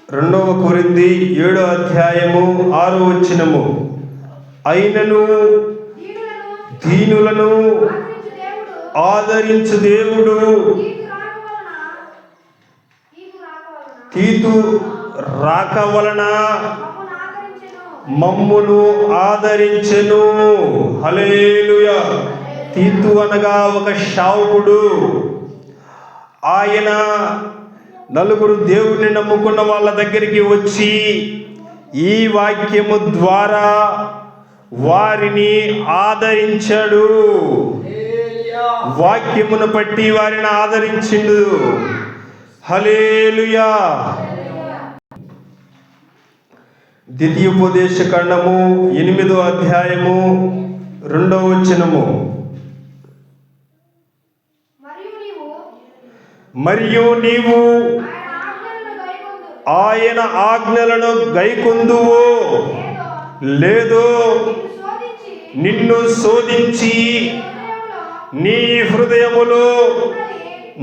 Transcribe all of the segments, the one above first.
2 కొరింథీ 7వ అధ్యాయము 6వ వచనము. అయినను దీనులను ఆదరించు దేవుడు తీతు రాక వలన మమ్మును ఆదరించెను. హల్లెలూయా. తీతు అనగా ఒక సేవకుడు. ఆయన నలుగురు దేవుణ్ణి నమ్ముకున్న వాళ్ళ దగ్గరికి వచ్చి ఈ వాక్యము ద్వారా వారిని ఆదరించాడు. వాక్యమును బట్టి వారిని ఆదరించిండు. హల్లెలూయా. ద్వితీయోపదేశ కాండము 8వ అధ్యాయము 2వ వచనము. మరియు నీవు ఆయన ఆజ్ఞలను గైకొందువో లేదో నిన్ను శోధించి నీ హృదయములో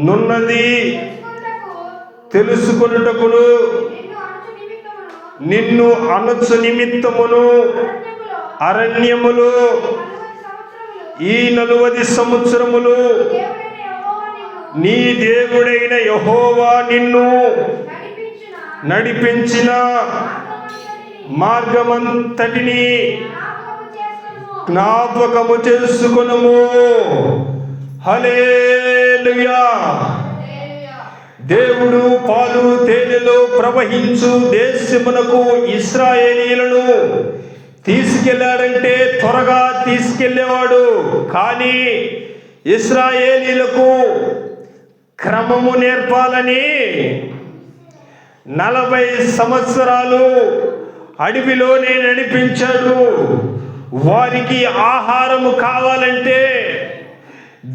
నున్నది తెలుసుకొనుటకును నిన్ను అనొచ్చు నిమిత్తమును అరణ్యములో ఈ 40 సంవత్సరములు నీ దేవుడైన యెహోవా నిన్ను నడిపించిన మార్గమంతటిని జ్ఞాపకము చేసుకొనుము. హల్లెలూయా. దేవుడు పాలు తేనెలో ప్రవహించు దేశమునకు ఇశ్రాయేలీయులను తీసుకెళ్లాడంటే త్వరగా తీసుకెళ్లేవాడు. కానీ ఇశ్రాయేలీయులకు క్రమము నేర్పాలని 40 సంవత్సరాలు అడవిలోనే నడిపించాడు. వారికి ఆహారము కావాలంటే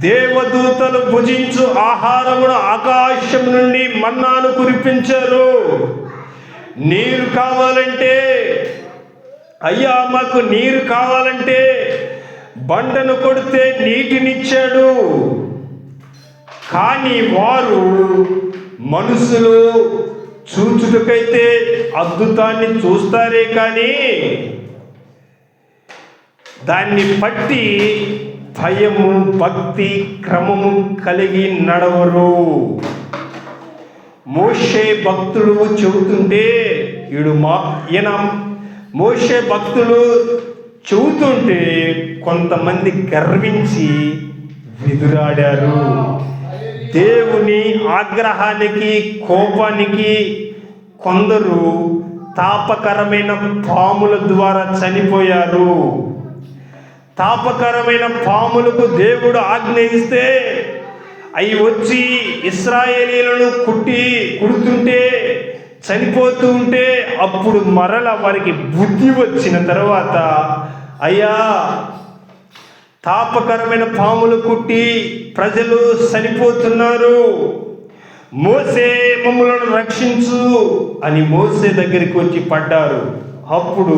దేవదూతలు భుజించు ఆహారమును ఆకాశం నుండి మన్నాను కురిపించారు. నీరు కావాలంటే అయ్యా మాకు నీరు కావాలంటే బండను కొడితే నీటినిచ్చాడు. కానీ వారు మనుషులు చూచుటకైతే అద్భుతాన్ని చూస్తారే కానీ దాన్ని పట్టి భయము భక్తి క్రమము కలిగి నడవరు. మోషే భక్తులు చెబుతుంటే మోషే భక్తులు చెబుతుంటే కొంతమంది గర్వించి విదురాడారు. దేవుని ఆగ్రహానికి కోపానికి కొందరు తాపకరమైన పాముల ద్వారా చనిపోయారు. తాపకరమైన పాములకు దేవుడు ఆజ్ఞయిస్తే అవి వచ్చి ఇశ్రాయేలీయులను కుడుతుంటే చనిపోతూ ఉంటే అప్పుడు మరల వారికి బుద్ధి వచ్చిన తర్వాత అయ్యా తాపకరమైన పాములు కుట్టి ప్రజలు చనిపోతున్నారు, మోసే మమ్ములను రక్షించు అని మోసే దగ్గరికి వచ్చి పడ్డారు. అప్పుడు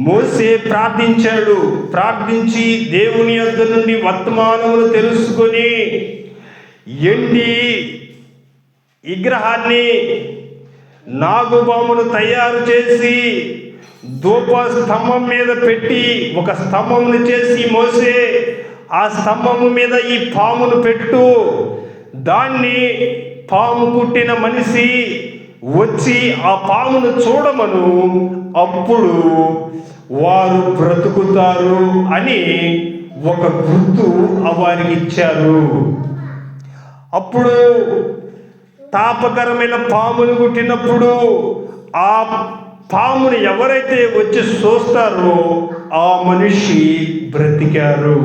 మోసే ప్రార్థించాడు. ప్రార్థించి దేవుని యొద్ద నుండి వర్తమానములు తెలుసుకొని ఎండి విగ్రహాన్ని నాగుబామును తయారు చేసి ధూప స్తంభం మీద పెట్టి ఒక స్తంభమును చేసి మోసే ఆ స్తంభము మీద ఈ పామును పెట్టు, దాన్ని పాము కుట్టిన మనిషి వచ్చి ఆ పామును చూడమను, అప్పుడు వారు బ్రతుకుతారు అని ఒక గుర్తు వారికి ఇచ్చారు. అప్పుడు తాపకరమైన పాములు కుట్టినప్పుడు ఆ పాముని ఎవరైతే వచ్చి చూస్తారో ఆ మనిషి బ్రతికారు.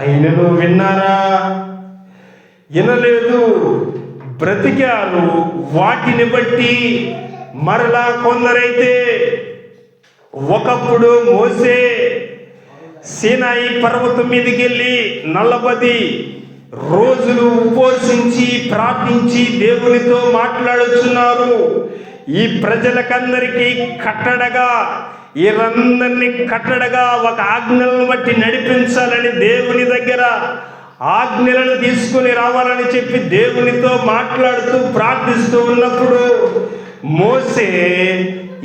అయినను విన్నారా? వినలేదు, బ్రతికారు. వాటిని బట్టి మరలా కొందరైతే ఒకప్పుడు మోసే సీనాయి పర్వతం మీదకి వెళ్ళి 40 రోజులు ఉపవసించి ప్రార్థించి దేవునితో మాట్లాడుతున్నారు. ఈ ప్రజలకందరికీ కట్టడగా వీరందరినీ కట్టడగా ఒక ఆజ్ఞలను బట్టి నడిపించాలని దేవుని దగ్గర ఆజ్ఞలను తీసుకుని రావాలని చెప్పి దేవునితో మాట్లాడుతూ ప్రార్థిస్తూ ఉన్నప్పుడు మోసే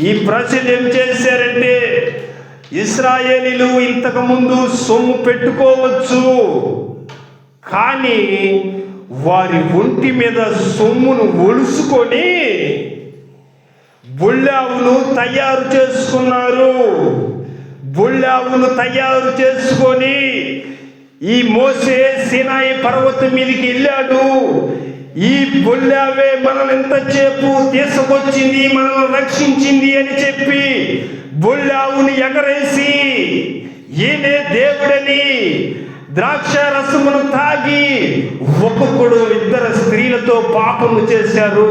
ఈ ప్రజలు ఏం చేశారంటే, ఇశ్రాయేలీలు ఇంతకు ముందు సొమ్ము పెట్టుకోవచ్చు, కానీ వారి ఒంటి మీద సొమ్మును ఒలుసుకొని బొల్లావును తయారు చేసుకున్నారు. బొల్లావును తయారు చేసుకొని ఈ మోసే సీనాయి పర్వతం మీదకి వెళ్ళాడు. ఈ బొల్లావే మనల్ని ఎంతసేపు తీసుకొచ్చింది, మనల్ని రక్షించింది అని చెప్పి బొల్లావుని ఎగరేసి ఈయనే దేవుడని ద్రాక్ష రసమును తాగి ఒక్కొక్కడు 2 స్త్రీలతో పాపము చేశారు.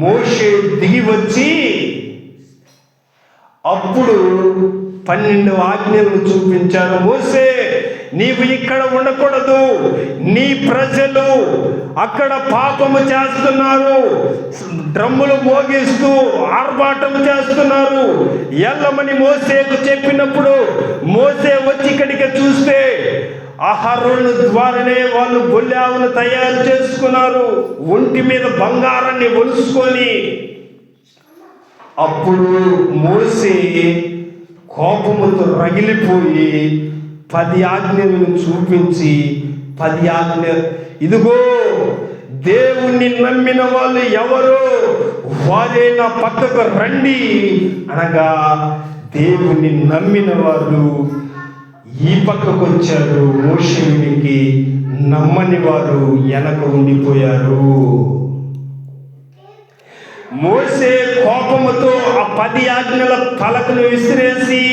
మోషే దిగి వచ్చి అప్పుడు 12 ఆజ్ఞలను చూపించారు. మోసే, నీవు ఇక్కడ ఉండకూడదు, నీ ప్రజలు అక్కడ పాపము చేస్తున్నారు, డ్రమ్ములు మోగిస్తూ ఆర్భాటం చేస్తున్నారు, ఎల్లమని మోసేకు చెప్పినప్పుడు మోసే వచ్చి ఇక్కడికి చూస్తే అహరోను ద్వారానే వాళ్ళు బొల్లావును తయారు చేసుకున్నారు, ఒంటి మీద బంగారాన్ని ఒలుసుకొని. అప్పుడు మోసే కోపముతో రగిలిపోయి 10 ఆజ్ఞలను చూపించి 10 ఆజ్ఞ, ఇదిగో దేవుణ్ణి నమ్మిన వాళ్ళు ఎవరో వారే నా పక్కకు రండి అనగా, దేవుణ్ణి నమ్మిన వాళ్ళు ఈ పక్కకు వచ్చారు, మోషేకి నమ్మని వారు వెనక ఉండిపోయారు. మోసే కోపముతో ఆ 10 ఆజ్ఞల పలకను విసిరేసి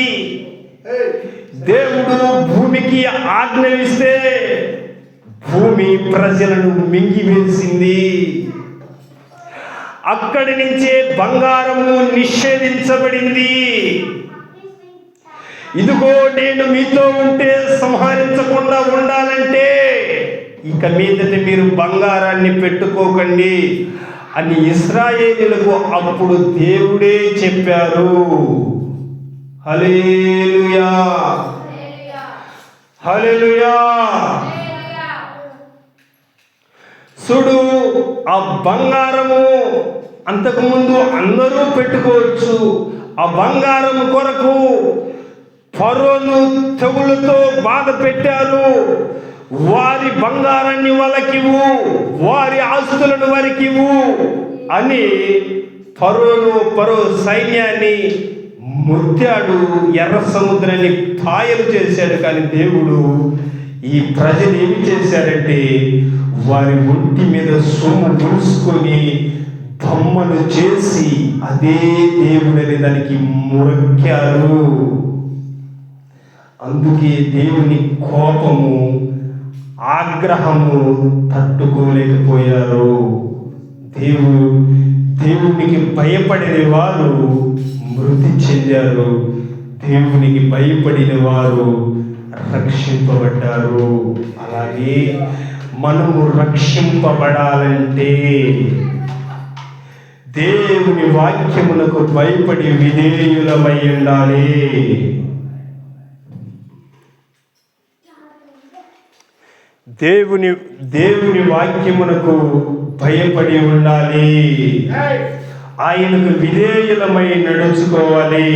దేవుడు భూమికి ఆజ్ఞ ఇస్తే భూమి ప్రజలను మింగివేసింది. అక్కడి నుంచే బంగారము నిషేధించబడింది. ఇదిగో నేను మీతో ఉంటే సంహరించకుండా ఉండాలంటే ఇక మీదట మీరు బంగారాన్ని పెట్టుకోకండి అని ఇశ్రాయేలీయులకు అప్పుడు దేవుడే చెప్పారు. హల్లెలూయా, హల్లెలూయా. చూడు, ఆ బంగారము అంతకుముందు అందరూ పెట్టుకోవచ్చు. ఆ బంగారం కొరకు ఫరోను తెగులతో బాధ పెట్టారు. వారి బంగారాన్ని వాళ్ళకివ్వు, వారి ఆస్తులను వారికివ్వు అని ఫరో సైన్యాన్ని ముత్తాడు, ఎర్ర సముద్రాన్ని పాయలు చేశాడు. కానీ దేవుడు ఈ ప్రజలు ఏమి చేశారంటే వారి ఒంటి మీద సొమ్ము పూసుకొని బొమ్మను చేసి అదే దేవుడని దానికి మొక్కారు. అందుకే దేవుని కోపము, ఆగ్రహము తట్టుకోలేకపోయారు. దేవునికి భయపడిన వారు మృతి చెందారు, దేవునికి భయపడిన వారు రక్షింపబడ్డారు. అలాగే మనము రక్షింపబడాలంటే దేవుని వాక్యమునకు భయపడి విధేయులమై ఉండాలి. దేవుని వాక్యమునకు భయపడి ఉండాలి. ఆయనకు విధేయులమై నడుచుకోవాలి.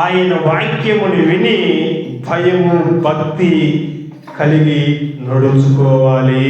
ఆయన వాక్యముని విని భయము, భక్తి కలిగి నడుచుకోవాలి.